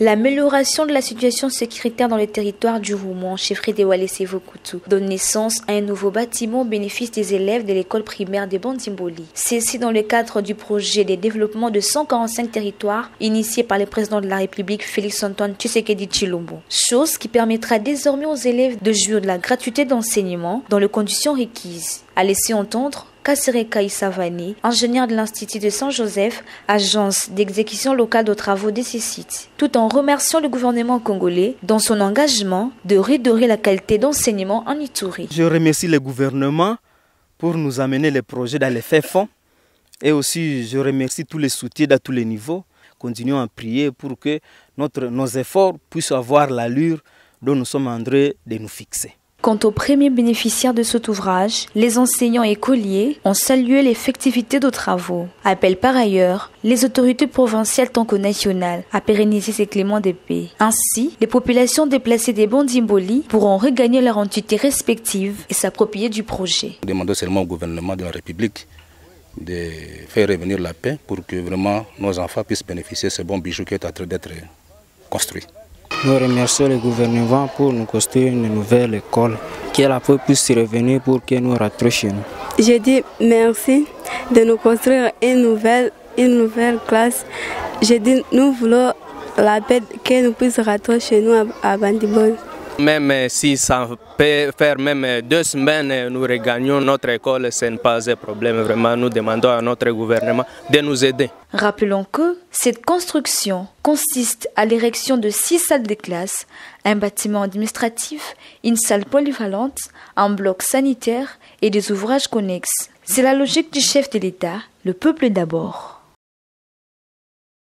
L'amélioration de la situation sécuritaire dans les territoires du Rouman, chefferie de Walese-Vokoutou, donne naissance à un nouveau bâtiment au bénéfice des élèves de l'école primaire de Bandimboli. C'est dans le cadre du projet de développement de 145 territoires initié par le président de la République Félix-Antoine Tshisekedi Tshilombo. Chose qui permettra désormais aux élèves de jouir de la gratuité d'enseignement dans les conditions requises. A laissé entendre Kassereka Isavani, ingénieur de l'Institut de Saint-Joseph, agence d'exécution locale de travaux de ces sites, tout en remerciant le gouvernement congolais dans son engagement de redorer la qualité d'enseignement en Ituri. Je remercie le gouvernement pour nous amener les projets dans les faits fonds et aussi je remercie tous les soutiens à tous les niveaux. Continuons à prier pour que nos efforts puissent avoir l'allure dont nous sommes en train de nous fixer. Quant aux premiers bénéficiaires de cet ouvrage, les enseignants écoliers ont salué l'effectivité des travaux. Appellent par ailleurs les autorités provinciales tant que nationales à pérenniser ces cléments de paix. Ainsi, les populations déplacées des Bandimboli pourront regagner leur entité respective et s'approprier du projet. Nous demandons seulement au gouvernement de la République de faire revenir la paix pour que vraiment nos enfants puissent bénéficier de ce bon bijou qui est en train d'être construit. Nous remercions le gouvernement pour nous construire une nouvelle école, que la paix puisse revenir pour que nous rentrions chez nous. Je dis merci de nous construire une nouvelle classe. Je dis nous voulons la paix, que nous puissions rentrer chez nous à Bandimboli. Même si ça peut faire même 2 semaines, nous regagnons notre école, ce n'est pas un problème. Vraiment, nous demandons à notre gouvernement de nous aider. Rappelons que cette construction consiste à l'érection de 6 salles de classe, un bâtiment administratif, une salle polyvalente, un bloc sanitaire et des ouvrages connexes. C'est la logique du chef de l'État, le peuple d'abord.